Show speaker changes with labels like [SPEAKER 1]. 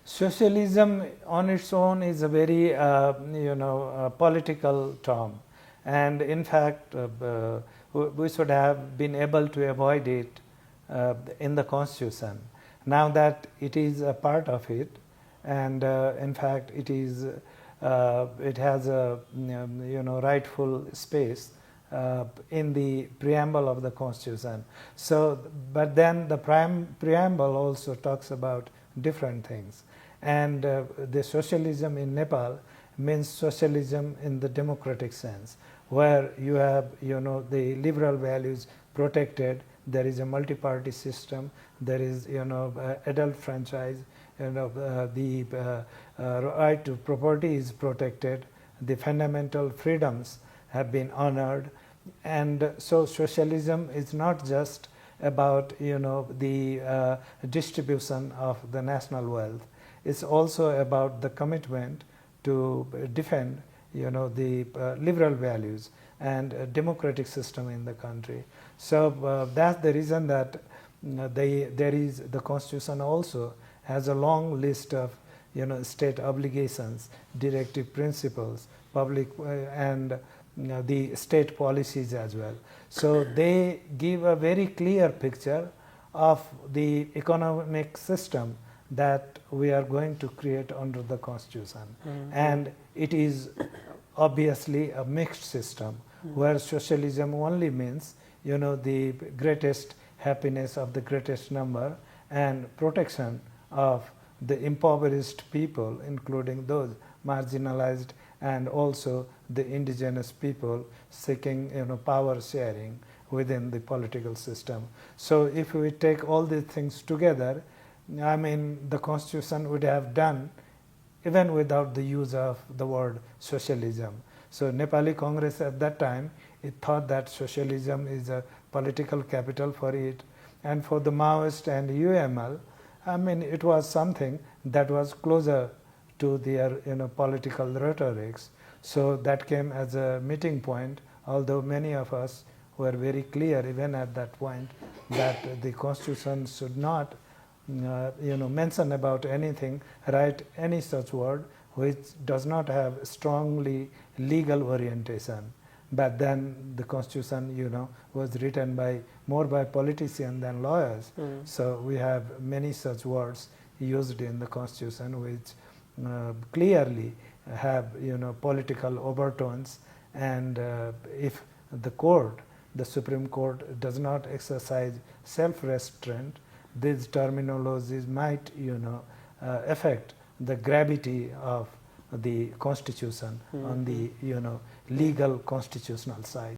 [SPEAKER 1] Socialism on its own is a very political term, and in fact we should have been able to avoid it in the constitution. Now that it is a part of it, and in fact it is it has a rightful space in the preamble of the constitution. So but then the preamble also talks about different things, and the socialism in Nepal means socialism in the democratic sense, where you have the liberal values protected. There is a multi-party system, there is adult franchise, the right to property is protected, the fundamental freedoms have been honored. And so socialism is not just about the distribution of the national wealth. It's also about the commitment to defend the liberal values and a democratic system in the country. So that's the reason that the constitution also has a long list of state obligations, directive principles, public and the state policies as well. So they give a very clear picture of the economic system that we are going to create under the constitution. And it is obviously a mixed system, where socialism only means the greatest happiness of the greatest number and protection of the impoverished people, including those marginalized and also the indigenous people seeking power sharing within the political system. So if we take all these things together, I mean, the constitution would have done even without the use of the word socialism. So Nepali Congress at that time, it thought that socialism is a political capital for it, and for the Maoist and UML, I mean, it was something that was closer to their political rhetorics. So that came as a meeting point, although many of us were very clear even at that point that the constitution should not mention about anything, write any such word which does not have strongly legal orientation. But then the constitution was written more by politicians than lawyers. So we have many such words used in the constitution which clearly have political overtones, and if the Supreme Court does not exercise self-restraint, these terminologies might affect the gravity of the constitution on the legal constitutional side.